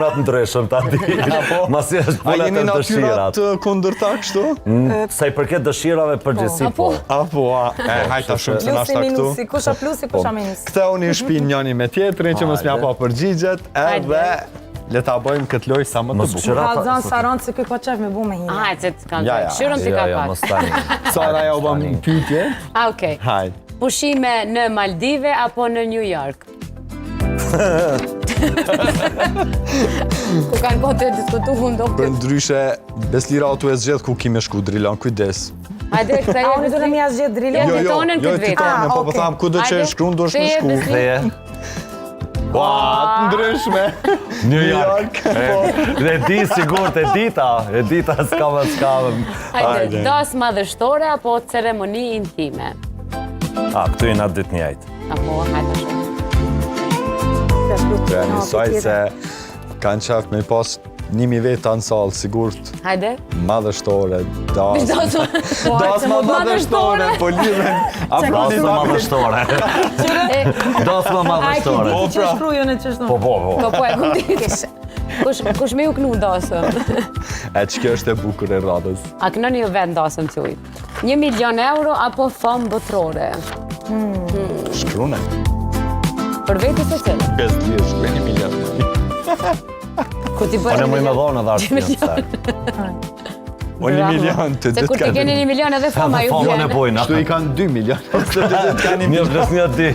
Të ndryshëm ta di. Masi është A punat jeni e dëshirat. natyrat kundërta kështu? Sa i përket dëshirave përgjithësi po. Hajta shumë që Plusi, nashta këtu. minusi, kusha plusi, kusha minusi. Ktheu një shpinë njëni me tjetrin që mos mja pa përgjigjet, edhe le ta bëjmë këtë lojë sa më të Mos bukur. këshira Halzan Saran se ky po qef me bu me hinja. Hajtë se të kanë Ja, të ja. shyrën ti ka Ja, pak. mos tani. Sara ja u bëm pyetje. Okej. Hajde. Pushime në Maldive apo në New York? Ku kanë kohë të diskutu hundo Për ndryshe, Beslira o tu e zgjedh ku kime shku drilon, kujdes. Hajde, këta A, unë duhet me jashtë gjithë drilon? Jo, titonën këtë vetë. titonën, po po okej. tham ku do që e shkruan do shme shku. Theje. Ua, të ndryshme. New York. Dhe di sigurt e dita s'kam. Hajde, das madhështore apo ceremoni intime? Këtu jena dytë njëjtë. Apo, hajde shumë. Të e njësaj se kanë qef me pas 1000 veta në salë, sigurt. Hajde. Madhështore, das. Das ma madhështore, po lidhen. Das më madhështore. Das më madhështore. Ti që shkrujo në qështu? Po. Po e këmë ditë. Kush me ju kënu dasëm? E që kjo është e bukur e radhës. A kënoni ju vend dasëm që ujtë? 1 milion euro apo famë botrore? Shkrune. Për veti se cilë? 5 lirë, shkruaj 1 milion. Ku ti Po bërë në 1 mëj me milion? dhonë edhe artë një pësaj. O 1 milion të Se ditë kur ti keni 1 milion edhe fama ju Famën e vjen. bojna. Shtu i kanë 2 milion. Se të ditë kanë 1 Një milion. vles një di.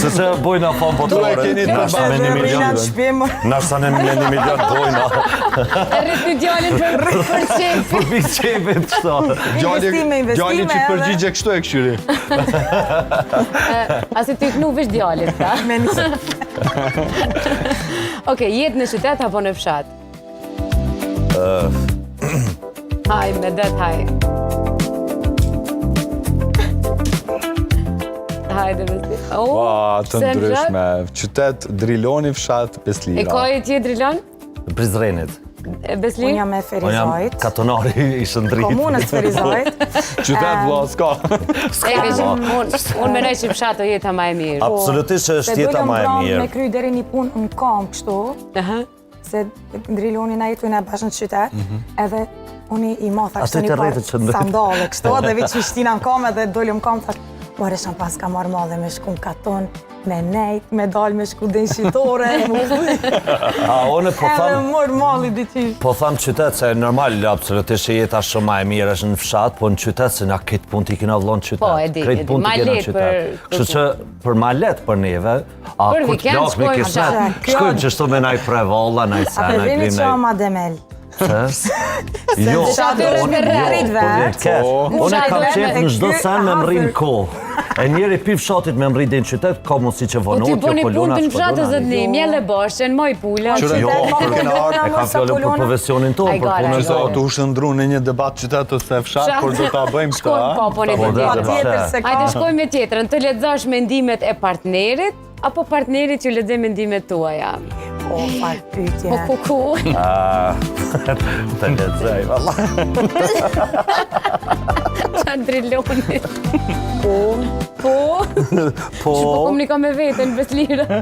Se se bojna famë botore. Tu e keni të Nashta me 1 Në milion. shpimë. Nashta me 1 milion bojna. Rrit një djallin për qef. Për vi qepit kështo. Investime, Djali që edhe. përgjigje kështu e këshyri. Asi ty kënu vish djallit, ta? Me një Okej, jetë në qytet apo në fshat? Haj, me det, haj. Hajde, Besli. Ua, të ndryshme. Qytet, Driloni, fshat, E Beslira. kohë ti e Drilon? Prizrenit. Besli? Unë jam e Unë jam Ferizajt. katonari i shëndrit. Komunës Ferizajt. Qytet, vla, s'ka. Unë menoj që fshat o jeta ma e mirë. Absolutisht që është jeta ma e Me mirë. kry deri një punë në kam kështu, Aha. se Driloni na jetu në bashkë në qytet, edhe unë i matha Ashtu kështu të një rritet që ndër. sandale kështu, dhe veç shtina në kam edhe dollëm kam, thash, more shan pas ka marrë madhe me shku në katon, me nejt, me dal me shku dënshitore, One po edhe tham, morë mali diqish. po tham qytet se normal, absolutisht që jeta shumë ma e mirë është në fshat, po në qytet se na këtë punë t'i kena vlonë në qytet. Po, e di, Krejt punë ma t'i kena në let qytet. për- Kështu që për ma let për neve, a Për kur vikend t'lak me shkojmë kismet, fshat. shkojmë që shtu me naj prevalla, naj A sena, për vini grim që naj... ma demel. Jo, fshat është unë- me rrit po, vet. keq. Unë Fshat kam është qef me- në çdo ky sen me mri në hafër. kohë. E njeri pi fshatit me mri dhe në qytet, ka mundësi që Po vonot, ti jo bëni polona, punë në fshatë shkodona. zëtni, mjelle bashkën, moj pula. Qyre- Jo, Qytet, për polona, e kam mos sa fjallën për polona. profesionin tonë, Ai për gara, punën ai Qëse gara. tonë. tu shëndru në një debat qytet ose fshat, por do ta bëjmë Shkojmë këta. po, po një Po, të dhe- tjetër. dhe- Tjetër se ka. Hajde shkojmë me tjetrën, të lexosh mendimet e partnerit, apo partnerit që lexoj mendimet tuaja? O, fakt pyetje. Po ku? Të lexoj, valla. Qanë Driloni. Po? Po, Po komunika me vetën, Beslira.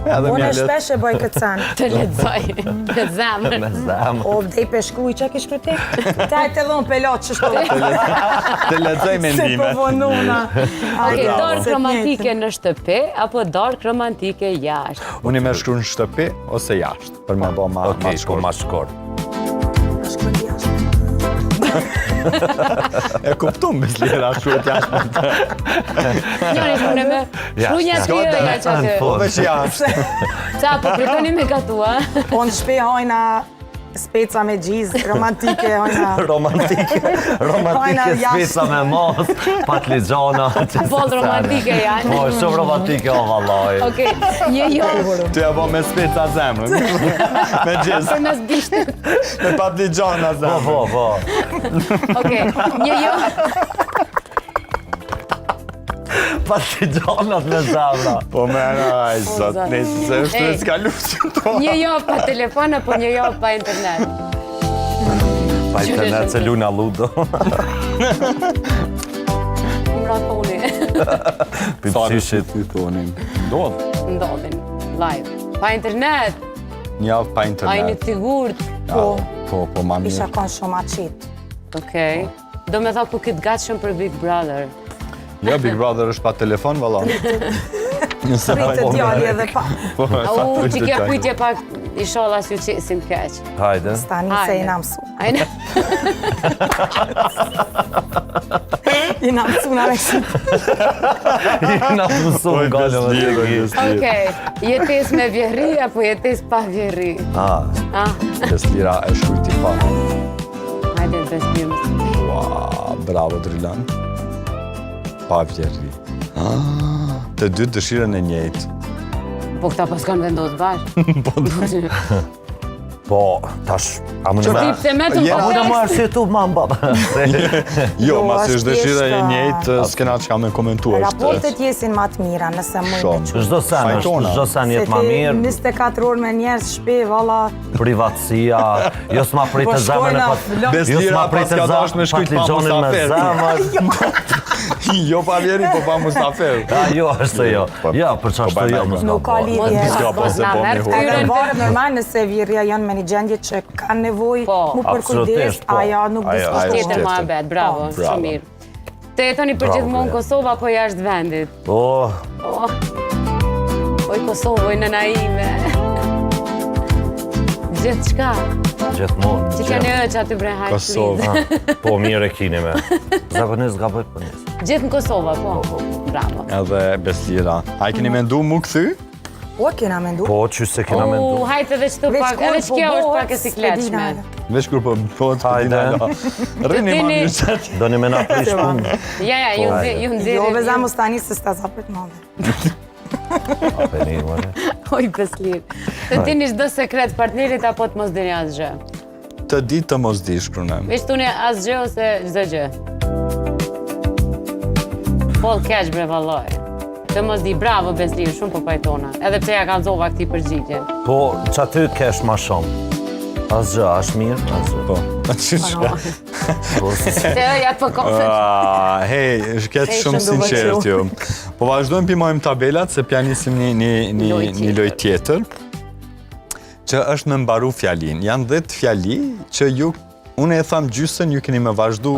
Edhe Unë mjallet. shpesh e bëj këtë sen. Të lexoj, me zemër. me zemë. O, dej pe shkruj, që ki shkruti? Ta e të dhonë pelot që shkruj. Të lexoj Se mendime. po vonuna. Okej, Bravo. dark romantike në shtëpi, apo dark romantike jashtë? Unë i me shkru në shtëpi ose jashtë, për me bo ma Okej, po shkurt. ma shkort. E kuptum, Beslira, shkruat jashtë. Njëri shkune me shkrunja Jashtë. tjera ja që aty. Po veç jashtë. Ca, po pritoni me gatua. Po në shpe hojna speca me gjizë, romantike, hojna... Romantike Hajna jashtë. speca me mos, patligjana. Boll romantike janë. Po, shumë romantike, o vallaj. Okej, një jo. Ty e bo me speca zemrën. Me gjizë, Për mes bishtë. me patligjana Po, zemrën. po, po. Okej, një jo. Patligjanat me zemra. Po mena, aj, zot, zot. nesë, se është Ej. të s'ka luqë to. Një jo pa telefon, apo një jo pa internet. Pa internet se luna ludo. Më rakoni. Pipësishit. Ty tonin. Ndodh. Ndodhin, live. Pa internet. Një javë pa A jeni internet. të sigurt? Po, ma Isha mirë. kon shumë aqit. Okej. Do me tha ku këtë gatshëm për Big Brother. Ja, Big Brother është pa telefon, valla. Nëse Pritë djali edhe pa. Po, Au, që kjo pyetje pak inshallah s'ju qesim keq. Hajde. Stani se Hajde. i na mësu. Ajde. I na mësu në reksim. Na mësu gale më të gjithë. Okej, jetes me vjehri apo jetes pa vjehri? Ah, Beslira e shkujti pa. Hajde, Beslir. Ua, bravo, Drilan. Pa vjerri. Të dy dëshirën e njëjtë. Po këta pas kanë vendos bashkë. po, tash, a më në Që me... tip se me të Je- A më në më kontekst. arsjetu ma mbaba. Jo, Jo, ma si është është dëshira e thjesht, njëjtë, s'kena që ka me komentu është. Raportet jesin ma të mira nëse mujnë Shumë. me që. Çdo sen është, Fajtona. çdo sen jetë ma mirë, 24 orë me njerës shpe, valla. privatësia, jo s'ma pritë Po zemrën e shkojna pat... flok. Jo Beslira s'ma pas pritë ka dash me shkujt pa patligjonin me Mustafer. zemër. Jo pa vjeri, po pa Mustafer. Jo, është jo. Ja, për çfarë Po, jo, bajna, mos ka Nuk ka bërë. lidhje. Diska Mos pas se na po merr mi këtyre. Edhe varet normal nëse virja janë me një gjendje që kanë nevojë Po, mu për kujdes, absolutisht, po. aja nuk Ajo diskutohet. është Tjetër më tjetër. abet, bravo, Bravo. shumë mirë. Të jetoni për Bravo, gjithmonë bre. Kosovë apo jashtë vendit? Oh, Oj Kosovë, në naime. Gjithë qka? gjithmonë. Që kene ëq aty bre hajtë Kosovë. Po, mirë e kini me. Zakonisht ga bëjt për njësë. Gjithë në Kosovë, po? Bravo. Edhe Beslira. A i keni mendu mu këthy? Po, kena mendu. Po, që se kena mendu. Hajtë edhe qëtu pak, edhe që kjo është pak e sikletshme. Veç kur po bëhet Hajde. Rini ma Dini- mirë qatë. Do një me na prish punë. Ja, ju nëzirë. Jo, veza mos tani se sta zapët madhe. Ape një, mëre. Oj, Beslir. Të dini çdo sekret partnerit apo të mos dini asgjë? Të ditë të mos di shkrunem. Veç tuni asgjë ose çdo gjë? Pol keq bre valloj. Të mos di, bravo Beslir, shumë po pajtona. Edhe pse ja kallzova këtij përgjigjen. Po, që aty kesh ma shumë. Asgjë, është mirë, asgjë. Po. Qyshka. Po, Se ja të kofet. Hej, është ketë Hej, shumë shumë duhet sinqert ju. Po vazhdojmë pimojmë tabelat, se pjanisim një loj tjetër, që është me mbaru fjalin. Janë 10 fjali që ju, unë e tham gjysën, ju keni me vazhdu